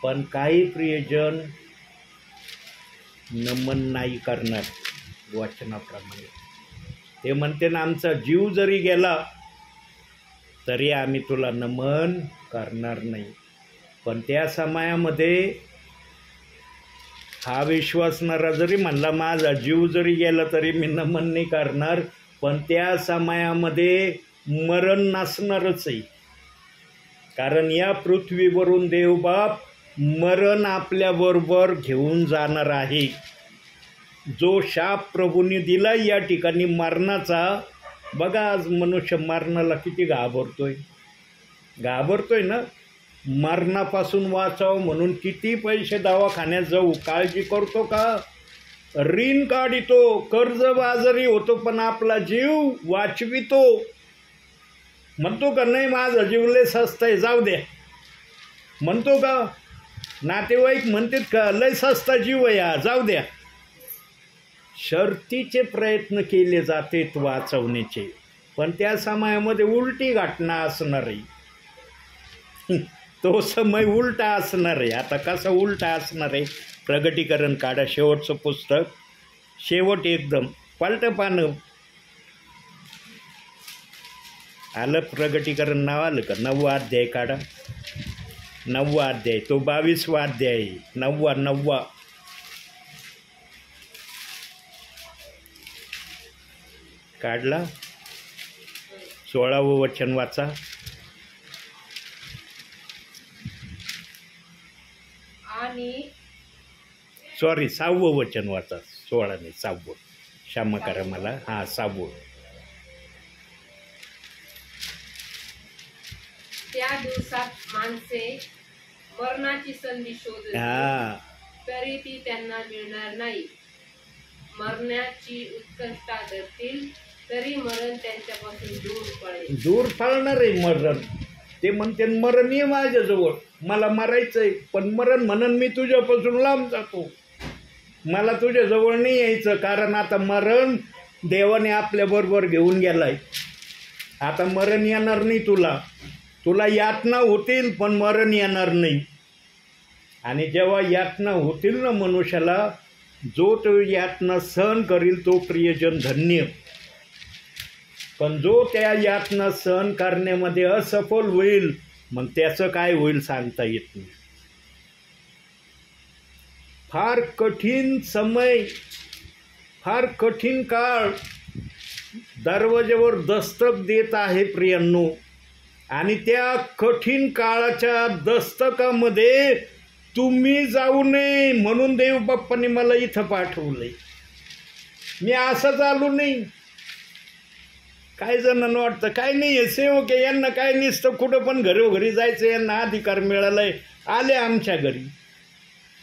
पण काही प्रियजन नमन नाही करणार वचनाप्रमाणे. ते म्हणते ना, आमचा जीव जरी गेला तरी आम्ही तुला नमन करणार नाही. पण त्या समयामध्ये हा विश्वासणारा जरी म्हणला माझा जीव जरी गेला तरी मी नमन नाही करणार, पण त्या समयामध्ये मरण नसणारच आहे. कारण या पृथ्वीवरून देवबाप मरण आपल्याबरोबर घेऊन जाणार आहे. जो शाप प्रभूंनी दिला या ठिकाणी मरणाचा, बघा आज मनुष्य मरणाला किती घाबरतोय ना. मरणापासून वाचावं म्हणून किती पैसे दवाखान्यात जाऊ काळजी करतो का? ऋण काढितो, कर्जबाजारी होतो, पण आपला जीव वाचवितो. म्हणतो का नाही माझा जीव लय स्वस्त आहे जाऊ द्या, म्हणतो का? नातेवाईक म्हणतात का लय सस्ता जीव आहे जाऊ द्या. शर्तीचे प्रयत्न केले जातात वाचवण्याचे, पण त्या समयामध्ये उलटी घटना असणार आहे. तो समय उलटा असणार आहे. आता कसा उलटा असणार आहे? प्रगटीकरण काढा, शेवटचं पुस्तक, शेवट एकदम पलट पानं आलं. प्रगटीकरण नाव आलं का? 9वा अध्याय काढा. 9वा अध्याय, तो 22वा अध्याय आहे. 9वा काढला. 16वं वचन वाचा. आणि 6वं वचन वाचा. 16 नाही 6वं, क्षमा करा मला. हां 6वं. त्या दिवसात माणसे मरणाची संधी शोधत हां तरी ती त्यांना मिळणार नाही. मरण्याची उत्कंठा धरतील तरी मरण त्यांच्यापासून दूर पडेल. दूर पळणार आहे मरण. ते म्हणते मरण ये माझ्याजवळ, मला मरायचंय, पण मरण म्हणून मी तुझ्यापासून लांब जातो, मला तुझ्याजवळ नाही यायचं. कारण आता मरण देवाने आपल्याबरोबर घेऊन गेलाय. आता मरण येणार नाही तुला. तुला यातना होतील पण मरण येणार नाही. आणि जेव्हा यातना होतील ना मनुष्याला, जो तो यातना सहन करील तो प्रियजन धन्य. पण जो त्या यातना सहन करण्यामध्ये असफल होईल, मग त्याचं काय होईल सांगता येत नाही. फार कठीण समय, फार कठीण काळ दरवाज्यावर दस्तक देत आहे प्रियांनो. आणि त्या कठीण काळाच्या दस्तकामध्ये तुम्ही जाऊ नये म्हणून देवबाप्पाने मला इथं पाठवलंय. मी असंच आलो नाही. काही जणांना वाटतं काय नाही आहे सेवक आहे, यांना काय नसतं, कुठं पण घरोघरी जायचं, यांना अधिकार मिळालाय, आले आमच्या घरी.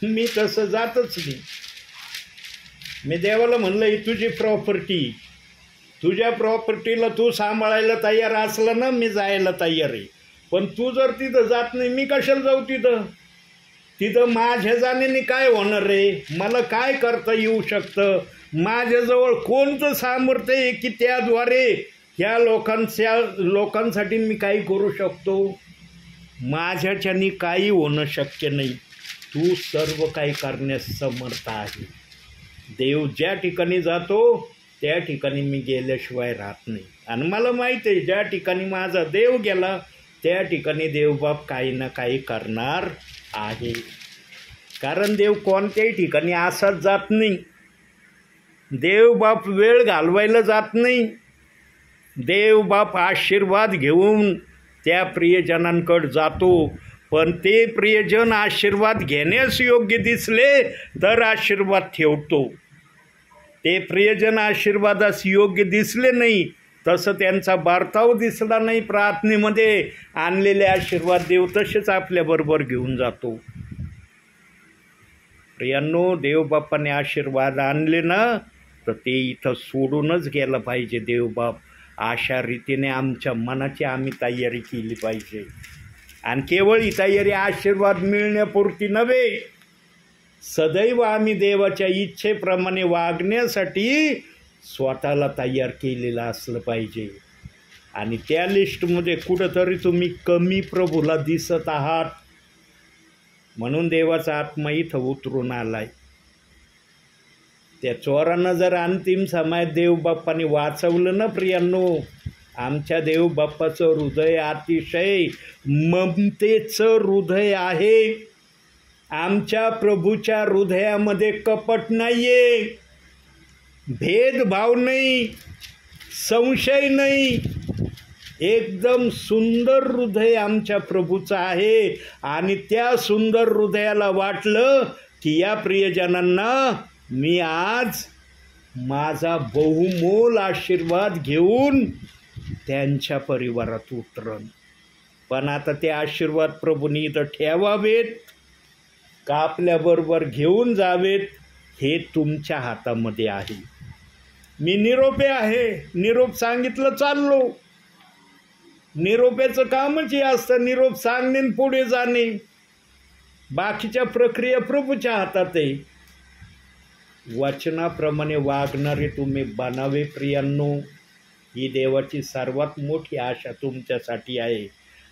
मी तसं जातच नाही. मी देवाला म्हणलं ही तुझी प्रॉपर्टी, तुझ्या प्रॉपर्टीला तू सांभाळायला तयार असला ना मी जायला तयार आहे. पण तू जर तिथं जात नाही, मी कशाला जाऊ तिथं? तिथं माझ्या जाण्याने काय होणार आहे? मला काय करता येऊ शकतं? माझ्याजवळ कोणतं सामर्थ्य आहे की त्याद्वारे ह्या लोकांसाठी मी काही करू शकतो? माझ्याच्यानी काही होणं शक्य नाही. तू सर्व काही करण्यास समर्थ आहे. देव ज्या ठिकाणी जातो त्या ठिकाणी मी गेल्याशिवाय राहत नाही. आणि मला माहीत आहे ज्या ठिकाणी माझा देव गेला त्या ठिकाणी देवबाप काही ना काही करणार आहे. कारण देव कोणत्याही ठिकाणी असाच जात नाही. देवबाप वेळ घालवायला जात नाही. देवबाप आशीर्वाद घेऊन त्या प्रियजनांकडे जातो. पण ते प्रियजन आशीर्वाद घेण्यास योग्य दिसले तर आशीर्वाद ठेवतो. ते प्रियजन आशीर्वादास योग्य दिसले नाही तसं त्यांचा बारताव दिसला नाही प्रार्थनेमध्ये. आणलेले आशीर्वाद देव तसेच आपल्याबरोबर घेऊन जातो. प्रियांनो, देवबापाने आशीर्वाद आणले ना तर ते इथं सोडूनच गेलं पाहिजे. देवबाप अशा रीतीने आमच्या मनाची आम्ही तयारी केली पाहिजे. आणि केवळ ही तयारी आशीर्वाद मिळण्यापुरती नव्हे, सदैव आम्ही देवाच्या इच्छेप्रमाणे वागण्यासाठी स्वतःला तयार केलेलं असलं पाहिजे. आणि त्या लिस्टमध्ये कुठंतरी तुम्ही कमी प्रभूला दिसत आहात, म्हणून देवाचा आत्मा इथं उतरून आलाय. त्या चोरांना जर अंतिम समयात देवबाप्पाने वाचवलं ना प्रियांनो, आमच्या देवबाप्पाचं हृदय अतिशय ममतेचं हृदय आहे. आमच्या प्रभूच्या हृदयामध्ये कपट नाही आहे, भेदभाव नाही, संशय नाही. एकदम सुंदर हृदय आमच्या प्रभूचं आहे. आणि त्या सुंदर हृदयाला वाटलं की या प्रियजनांना मी आज माझा बहुमोल आशीर्वाद घेऊन त्यांच्या परिवारात उतरन. पण आता ते आशीर्वाद प्रभूंनी इथं ठेवावेत का आपल्याबरोबर घेऊन जावेत हे तुमच्या हातामध्ये आहे. मी निरोपे आहे, निरोप सांगितलं चाललो. निरोप्याचं कामच हे असतं, निरोप सांगणे आणि पुढे जाणे. बाकीच्या प्रक्रिया प्रभूच्या हातात आहे. वचनाप्रमाणे वागणारे तुम्ही बनावे प्रियांनो, ही देवाची सर्वात मोठी आशा तुमच्यासाठी आहे.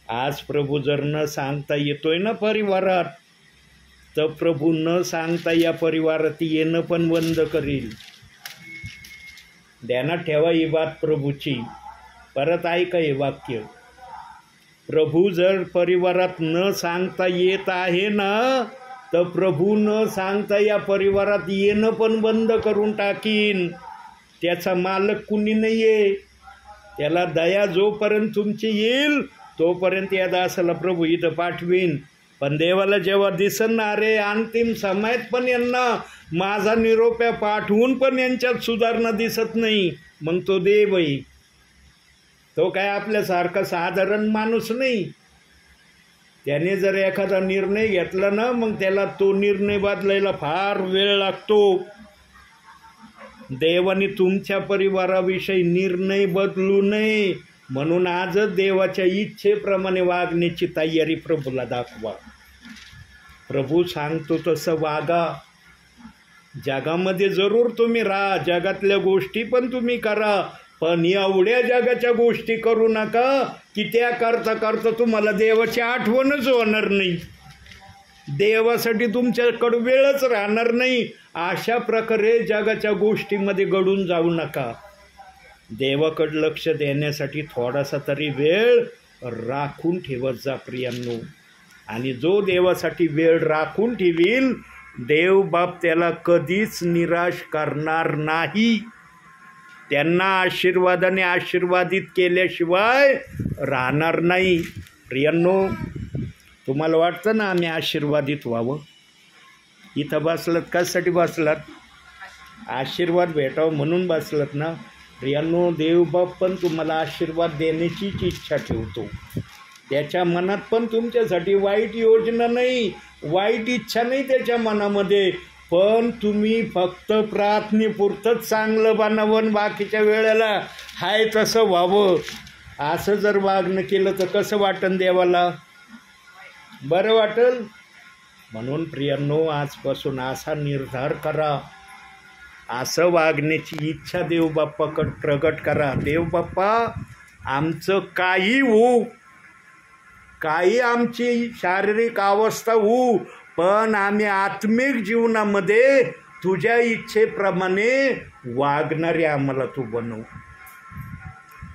आज प्रभू जर न सांगता येतोय ना परिवारात, तर प्रभू न सांगता या परिवारात येणं पण बंद करील. ध्यानात ठेवा ही बात प्रभूची. परत ऐका हे वाक्य. प्रभू जर परिवारात न सांगता येत आहे ना, तर प्रभू न सांगता या परिवारात येणं पण बंद करून टाकीन. त्याचा मालक कुणी नाही आहे. त्याला दया जोपर्यंत तुमची येईल तोपर्यंत या दासाला प्रभू इथं पाठवीन. पण देवाला जेव्हा दिसणार आहे अंतिम समयात पण यांना माझा निरोप्या पाठवून पण यांच्यात सुधारणा दिसत नाही, मग तो देव आहे. तो काय आपल्यासारखा साधारण माणूस नाही. त्याने जर एखादा निर्णय घेतला ना, मग त्याला तो निर्णय बदलायला फार वेळ लागतो. देवाने तुमच्या परिवाराविषयी निर्णय बदलू नये म्हणून आजच देवाच्या इच्छेप्रमाणे वागण्याची तयारी प्रभूला दाखवा. प्रभू सांगतो तसं वागा. जगामध्ये जरूर तुम्ही राहा, जगातल्या गोष्टी पण तुम्ही करा, पण एवढ्या जगाच्या गोष्टी करू नका की त्या करता करता तुम्हाला देवाची आठवणच होणार नाही, देवासाठी तुमच्याकडे वेळच राहणार नाही. अशा प्रकारे जगाच्या गोष्टीमध्ये गडून जाऊ नका. देवाकडे लक्ष देण्यासाठी थोडासा तरी वेळ राखून ठेवत जा प्रियांनो. आणि जो देवासाठी वेळ राखून ठेवील, देव बाप त्याला कधीच निराश करणार नाही. त्यांना आशीर्वादाने आशीर्वादित केल्याशिवाय राहणार नाही. प्रियांनो, तुम्हाला वाटतं ना आम्ही आशीर्वादित व्हावं? इथं बसलात कशासाठी बसलात? आशीर्वाद भेटावं म्हणून बसलात ना. प्रियांनो, देवबाप पण तुम्हाला आशीर्वाद देण्याचीच इच्छा ठेवतो. त्याच्या मनात पण तुमच्यासाठी वाईट योजना नाही, वाईट इच्छा नाही त्याच्या मनामध्ये. पण तुम्ही फक्त प्रार्थनेपुरतंच चांगलं बनावं, बाकीच्या वेळेला हाय तसं व्हावं. असं जर वागणं केलं तर कसं वाटेल देवाला? बरं वाटेल? म्हणून प्रियांनो, आजपासून असा निर्धार करा, असं वागण्याची इच्छा देवबाप्पाकडे प्रगट करा. देवबाप्पा, आमचं काही होऊ, काही आमची शारीरिक अवस्था होऊ, पण आम्ही आत्मिक जीवनामध्ये तुझ्या इच्छेप्रमाणे वागणारे आम्हाला तू बनव.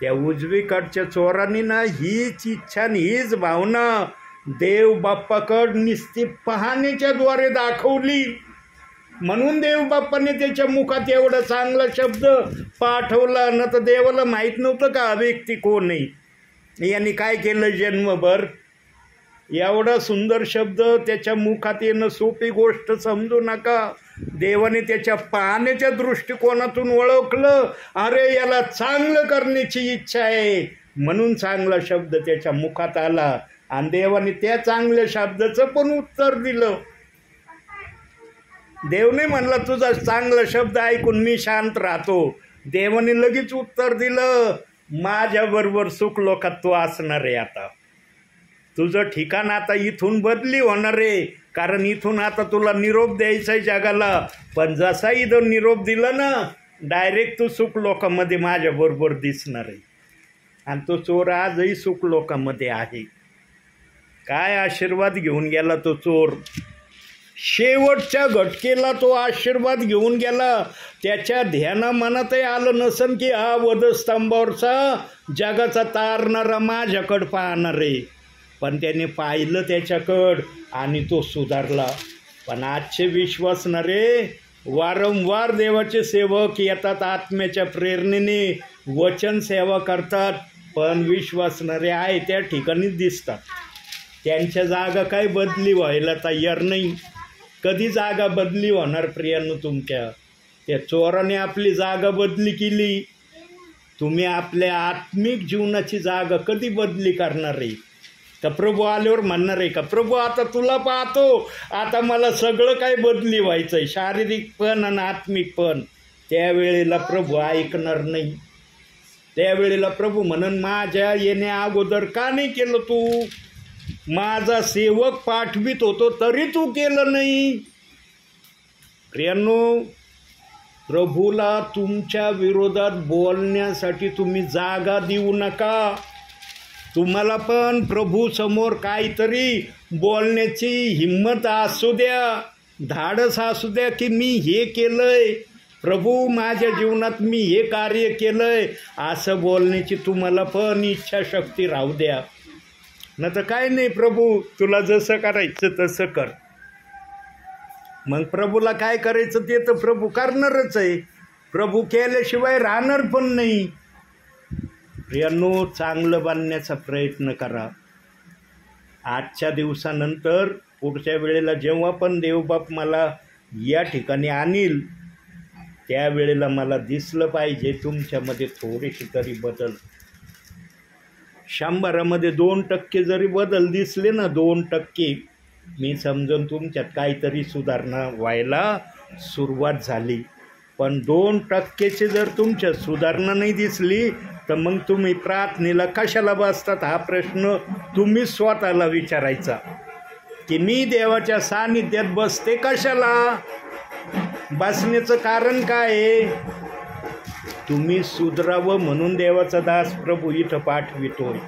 त्या उजवीकडच्या चोरांनी ना हीच इच्छा आणि हीच भावना देवबाप्पाकडे निस्ती पाहण्याच्या द्वारे दाखवली. म्हणून देवबाप्पाने त्याच्या मुखात एवढा चांगला शब्द पाठवला. न तर देवाला माहीत नव्हतं का व्यक्ती कोण आहे, यांनी काय केलं जन्मभर. एवढा सुंदर शब्द त्याच्या मुखात येणं सोपी गोष्ट समजू नका. देवाने त्याच्या पाहण्याच्या दृष्टिकोनातून ओळखलं, अरे याला चांगलं करण्याची इच्छा आहे, म्हणून चांगला शब्द त्याच्या मुखात आला आणि देवाने त्या चांगल्या शब्दाचं पण उत्तर दिलं. देव नाही म्हणला तुझा चांगला शब्द ऐकून मी शांत राहतो. देवाने लगेच उत्तर दिलं, माझ्याबरोबर सुख लोकात तू असणार आहे. आता तुझं ठिकाण आता इथून बदली होणार आहे, कारण इथून आता तुला निरोप द्यायचा आहे जगाला. पण जसा इथं निरोप दिला ना, डायरेक्ट तू सुख लोकांमध्ये माझ्याबरोबर दिसणार आहे. आणि तो चोर आजही सुख लोकांमध्ये आहे. काय आशीर्वाद घेऊन गेला तो चोर, शेवटच्या घटकेला तो आशीर्वाद घेऊन गेला. त्याच्या ध्याना मनातही आलं नसन की हा वधस्तंभावरचा जगाचा तारणारा माझ्याकडं पाहणार आहे. पण त्याने पाहिलं त्याच्याकडं आणि तो सुधारला. पण आजचे विश्वासणारे वारंवार देवाचे सेवक येतात, आत्म्याच्या प्रेरणेने वचन सेवा करतात, पण विश्वासणारे आहे त्या ठिकाणीच दिसतात. त्यांच्या जागा काही बदली व्हायला तयार नाही. कधी जागा बदली होणार प्रियांनो तुमच्या? त्या चोराने आपली जागा बदली केली. तुम्ही आपल्या आत्मिक जीवनाची जागा कधी बदली करणार आहे? का प्रभू आल्यावर म्हणणार आहे का, प्रभू आता तुला पाहतो, आता मला सगळं काही बदली व्हायचं आहे, शारीरिक पण आणि आत्मिक पण? त्यावेळेला प्रभू ऐकणार नाही. त्यावेळेला प्रभू म्हणन, माझ्या येण्या अगोदर का नाही केलं तू? माझा सेवक पाठवित होतो तरी तू केलं नाही. प्रियांनो, प्रभूला तुमच्या विरोधात बोलण्यासाठी तुम्ही जागा देऊ नका. तुम्हाला पण प्रभू समोर काहीतरी बोलण्याची हिम्मत असू द्या, धाडस असू द्या की मी हे केलंय, प्रभू माझ्या जीवनात मी हे कार्य केलंय, असं बोलण्याची तुम्हाला पण इच्छाशक्ती राहू द्या. न तर काय नाही, प्रभू तुला जसं करायचं तसं कर. मग प्रभूला काय करायचं ते तर प्रभू करणारच आहे. प्रभू केल्याशिवाय राहणार पण नाही. प्रियांनो, चांगलं बनण्याचा प्रयत्न करा. आजच्या दिवसानंतर पुढच्या वेळेला जेव्हा पण देवबाप मला या ठिकाणी आणील, त्यावेळेला मला दिसलं पाहिजे तुमच्यामध्ये थोडीशी तरी बदल. 100मध्ये 2% जरी बदल दिसले ना, 2%, मी समजून तुमच्यात काहीतरी सुधारणा व्हायला सुरुवात झाली. पण 2%ची जर तुमच्यात सुधारणा नाही दिसली तर मग तुम्ही प्रार्थनेला कशाला बसतात हा प्रश्न तुम्ही स्वतःला विचारायचा, की मी देवाच्या सानिध्यात बसते कशाला? बसण्याचं कारण काय आहे? तुम्ही सुधरावं म्हणून देवाचा दास प्रभू इथं पाठवितोय.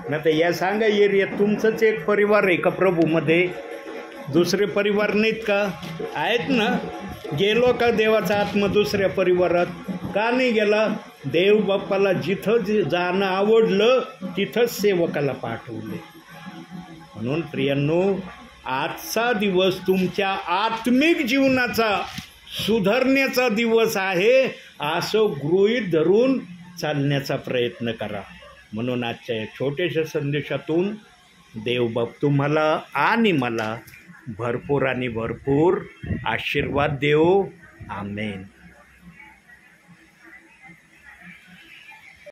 ना तर या सांगा, एरियात तुमचंच एक परिवार आहे का प्रभूमध्ये? दुसरे परिवार नाहीत का? आहेत ना. गेलो का देवाचा आत्मा दुसऱ्या परिवारात? का नाही गेला? देव बाप्पाला जिथं जाणं आवडलं तिथंच सेवकाला पाठवले. म्हणून प्रियांनो, आजचा दिवस तुमच्या आत्मिक जीवनाचा सुधारण्याचा दिवस आहे, असं गृहीत धरून चालण्याचा प्रयत्न करा. म्हणून आजच्या या छोट्याशा संदेशातून देवबाप तुम्हाला आणि मला भरपूर आणि भरपूर आशीर्वाद देवो. आमेन.